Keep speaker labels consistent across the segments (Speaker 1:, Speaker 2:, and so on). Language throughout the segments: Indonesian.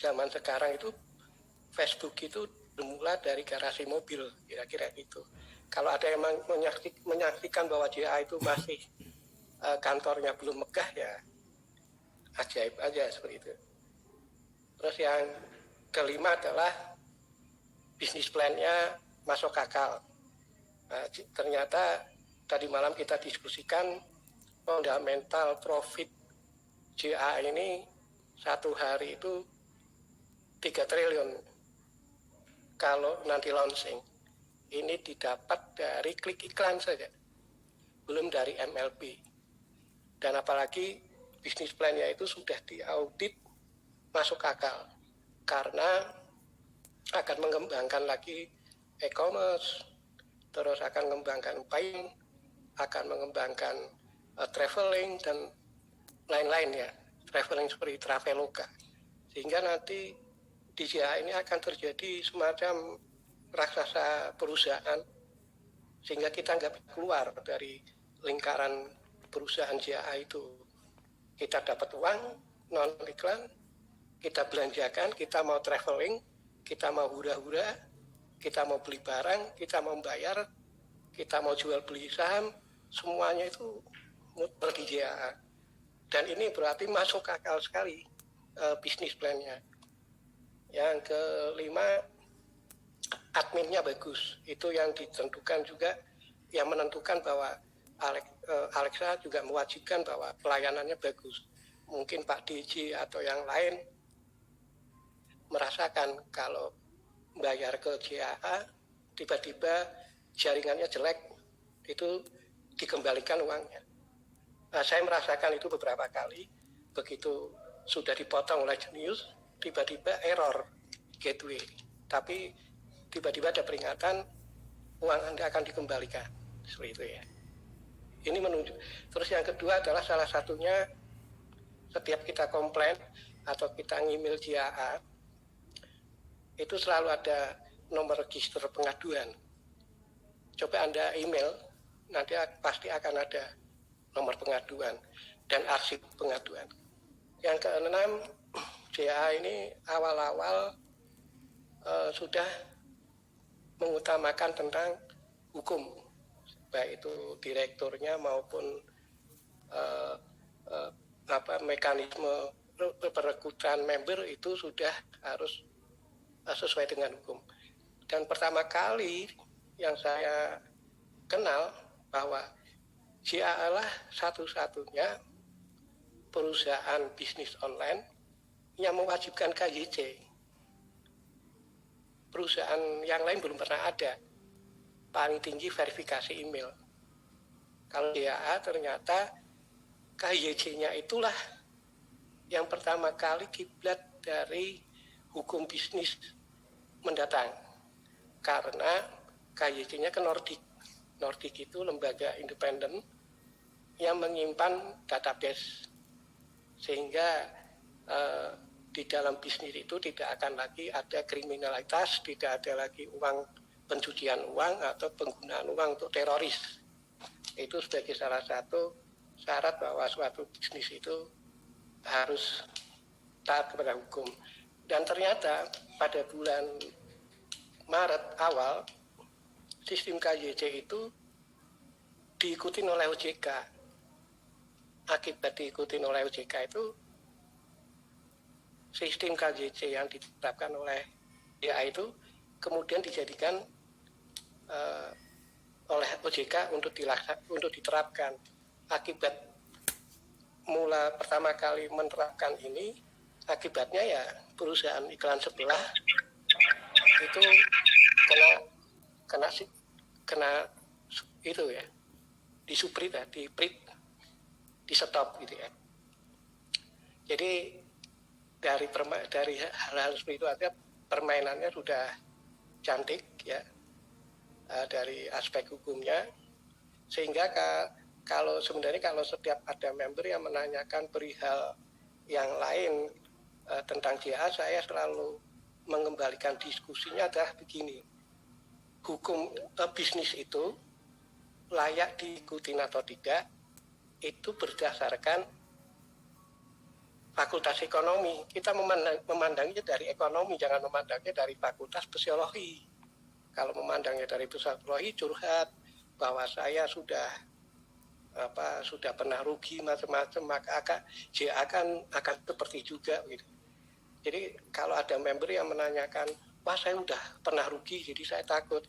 Speaker 1: zaman sekarang itu Facebook itu bermula dari garasi mobil, kira-kira gitu. Kalau ada yang menyaksikan bahwa JA itu masih kantornya belum megah, ya ajaib aja seperti itu. Terus yang kelima adalah bisnis plan-nya masuk akal. Nah, ternyata tadi malam kita diskusikan fundamental profit JA ini satu hari itu 3 triliun. Kalau nanti launching, ini didapat dari klik iklan saja, belum dari MLP. Dan apalagi bisnis plan-nya itu sudah diaudit masuk akal, karena akan mengembangkan lagi e-commerce, terus akan mengembangkan buying, akan mengembangkan traveling dan lain-lain ya, traveling seperti Traveloka. Sehingga nanti di JA ini akan terjadi semacam raksasa perusahaan, sehingga kita nggak keluar dari lingkaran perusahaan JA itu. Kita dapat uang non iklan, kita belanjakan, kita mau traveling, kita mau hura-hura, kita mau beli barang, kita mau bayar, kita mau jual beli saham, semuanya itu muter di JA. Dan ini berarti masuk akal sekali bisnis plan-nya. Yang kelima, adminnya bagus. Itu yang ditentukan juga, yang menentukan bahwa Alexa juga mewajibkan bahwa pelayanannya bagus. Mungkin Pak DJ atau yang lain merasakan kalau bayar ke JAA, tiba-tiba jaringannya jelek, itu dikembalikan uangnya. Nah, saya merasakan itu beberapa kali, begitu sudah dipotong oleh Genius, tiba-tiba error gateway, tapi tiba-tiba ada peringatan uang Anda akan dikembalikan, seperti itu ya. Ini menunjuk. Terus yang kedua adalah salah satunya setiap kita komplain atau kita ngemail JAA, itu selalu ada nomor register pengaduan. Coba Anda email, nanti pasti akan ada nomor pengaduan dan arsip pengaduan. Yang keenam, JA ini awal-awal sudah mengutamakan tentang hukum, baik itu direkturnya maupun mekanisme perekrutan member itu sudah harus sesuai dengan hukum. Dan pertama kali yang saya kenal bahwa JA lah satu-satunya perusahaan bisnis online yang mewajibkan KYC. Perusahaan yang lain belum pernah ada. Paling tinggi verifikasi email. Kalau JA ternyata KYC-nya itulah yang pertama kali kiblat dari hukum bisnis mendatang. Karena KYC-nya ke Nordic. Nordic itu lembaga independen yang menyimpan database. Sehingga di dalam bisnis itu tidak akan lagi ada kriminalitas, tidak ada lagi pencucian uang atau penggunaan uang untuk teroris. Itu sebagai salah satu syarat bahwa suatu bisnis itu harus taat kepada hukum. Dan ternyata pada bulan Maret awal, sistem KYC itu diikuti oleh OJK. Akibat diikuti oleh OJK itu, sistem KYC yang ditetapkan oleh DA itu kemudian dijadikan oleh OJK untuk diterapkan. Akibat mula pertama kali menerapkan ini, akibatnya ya perusahaan iklan sebelah itu kena itu ya, disuprit ya, di stop gitu ya. Jadi dari hal-hal seperti itu aja permainannya sudah cantik ya, dari aspek hukumnya, sehingga kalau setiap ada member yang menanyakan perihal yang lain tentang JA, saya selalu mengembalikan diskusinya adalah begini: hukum bisnis itu layak diikuti atau tidak itu berdasarkan fakultas ekonomi. Kita memandangnya dari ekonomi, jangan memandangnya dari fakultas sosiologi. Kalau memandangnya dari sosiologi, curhat bahwa saya sudah pernah rugi macam-macam, maka JA akan seperti juga gitu. Jadi kalau ada member yang menanyakan, wah saya udah pernah rugi jadi saya takut,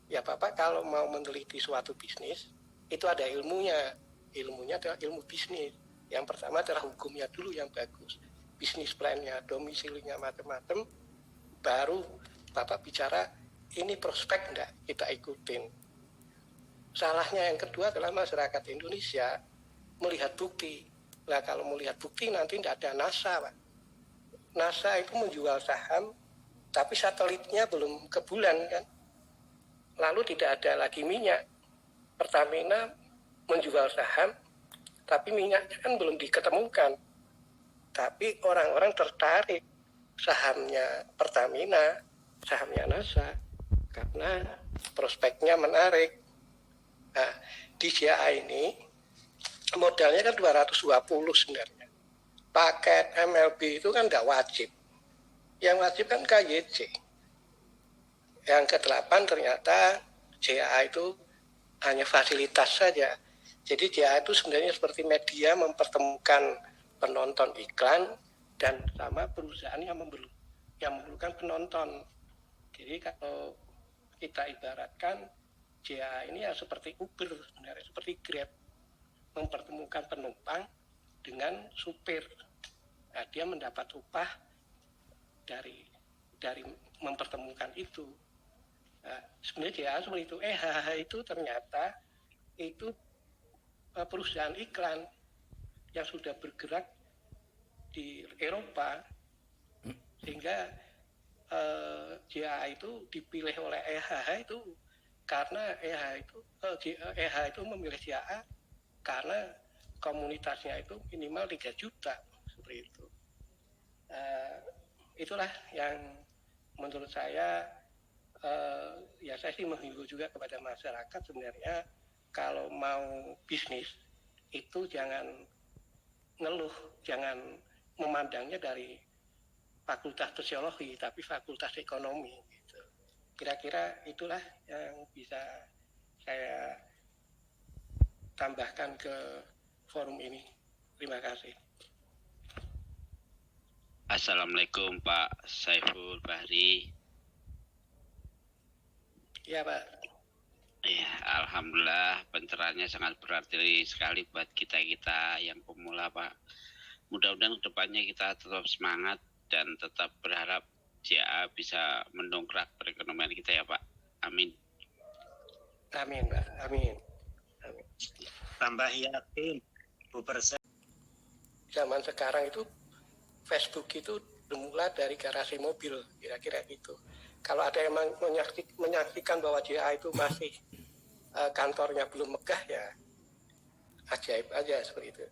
Speaker 1: ya Bapak kalau mau meneliti suatu bisnis itu ada ilmunya adalah ilmu bisnis. Yang pertama adalah hukumnya dulu yang bagus, bisnis plan-nya, domisilinya macam-macam, baru Bapak bicara ini prospek enggak kita ikutin. Salahnya yang kedua adalah masyarakat Indonesia melihat bukti. Nah kalau melihat bukti nanti enggak ada NASA, Pak. NASA itu menjual saham tapi satelitnya belum ke bulan kan. Lalu tidak ada lagi minyak. Pertamina menjual saham tapi minyaknya kan belum diketemukan. Tapi orang-orang tertarik sahamnya Pertamina, sahamnya NASA, karena prospeknya menarik. Nah, di JA ini modalnya kan 220 sebenarnya. Paket MLB itu kan nggak wajib. Yang wajib kan KYC. Yang ke-8 ternyata JA itu hanya fasilitas saja. Jadi JA itu sebenarnya seperti media mempertemukan penonton iklan dan sama perusahaan yang memerlukan penonton. Jadi kalau kita ibaratkan JA ini ya seperti Uber, sebenarnya seperti Grab, mempertemukan penumpang dengan supir. Nah, dia mendapat upah dari mempertemukan itu. Nah, sebenarnya JA seperti itu. HH itu ternyata itu perusahaan iklan yang sudah bergerak di Eropa, sehingga JA itu dipilih oleh EHH itu karena EHH itu memilih JA karena komunitasnya itu minimal 3 juta seperti itu. Itulah yang menurut saya ya saya sih menghimbau juga kepada masyarakat sebenarnya kalau mau bisnis itu jangan ngeluh, jangan memandangnya dari fakultas sosiologi tapi fakultas ekonomi gitu. Kira-kira itulah yang bisa saya tambahkan ke forum ini. Terima kasih.
Speaker 2: Assalamualaikum Pak Saiful Bahri.
Speaker 1: Ya Pak.
Speaker 2: Ya, alhamdulillah pencerahannya sangat berarti sekali buat kita-kita yang pemula Pak. Mudah-mudahan kedepannya kita tetap semangat dan tetap berharap JA bisa mendongkrak perekonomian kita ya Pak. Amin.
Speaker 1: Amin Pak. Amin.
Speaker 3: Tambah yakin 10%.
Speaker 1: Zaman sekarang itu Facebook itu bermula dari garasi mobil, kira-kira gitu. Kalau ada yang menyaksikan bahwa JA itu masih kantornya belum megah, ya ajaib aja seperti itu.